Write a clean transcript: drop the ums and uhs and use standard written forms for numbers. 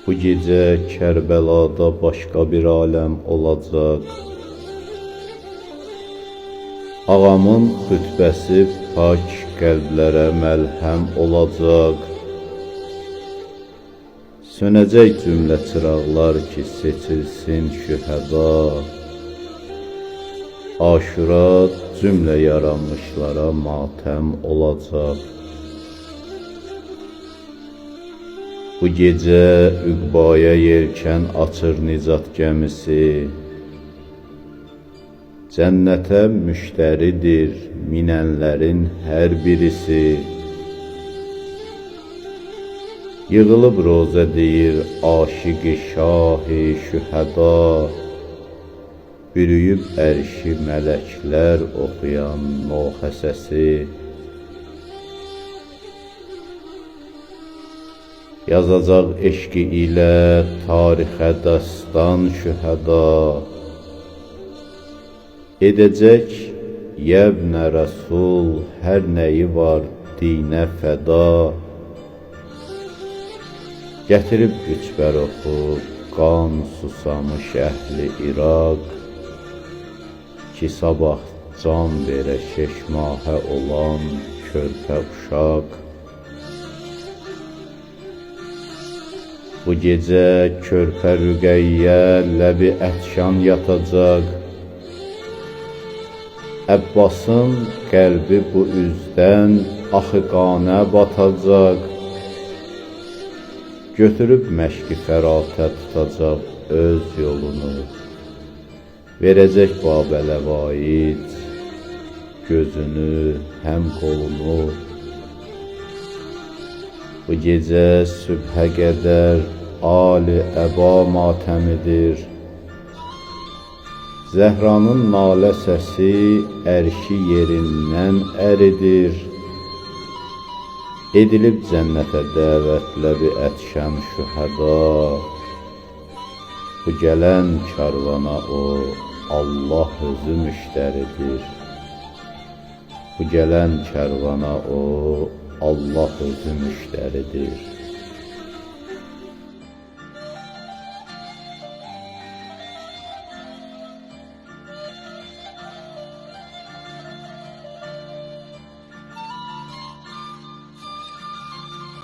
Bu gecə Kərbəlada başqa bir aləm olacaq. Ağamın xütbəsi pak qəlblərə məlhəm olacaq. Sönəcək cümlə çıraqlar ki, seçilsin şühəda. Aşura cümlə yaranmışlara matəm olacaq. Bu gecə üqbaya yelkən açır nicat gəmisi. Cənnətə müştəridir minənlərin hər birisi. Yığılıb rozə deyir aşiqi şahi şühəda. Bürüyüb ərşi mələklər oxuyan noxə səsi. Yazacaq eşqi ilə tarixə dəstan şühəda. Edəcək yəbnə rəsul hər nəyi var dinə fəda. Gətirib üçbər oxub qan susamış əhli İraq. Ki sabah can verə şeşmahə olan körpə uşaq. Bu gecə körpə Rüqəyyə ləbi ətşan yatacaq. Əbbasın qəlbi bu üzdən axı qanə batacaq. Götürüb məşqi fəratə tutacaq öz yolunu. Verəcək Babəl-Əvaid gözünü həm qolunu. Bu gecə sübhə qədər Ali Əba matəmidir. Zəhranın nalə səsi ərşi yerindən əridir. Edilib cənnətə dəvətlə-bi ətşən şühəda. Bu gələn karvana o Allah özü müştəridir. Bu gələn karvana o Allah özü müştəridir.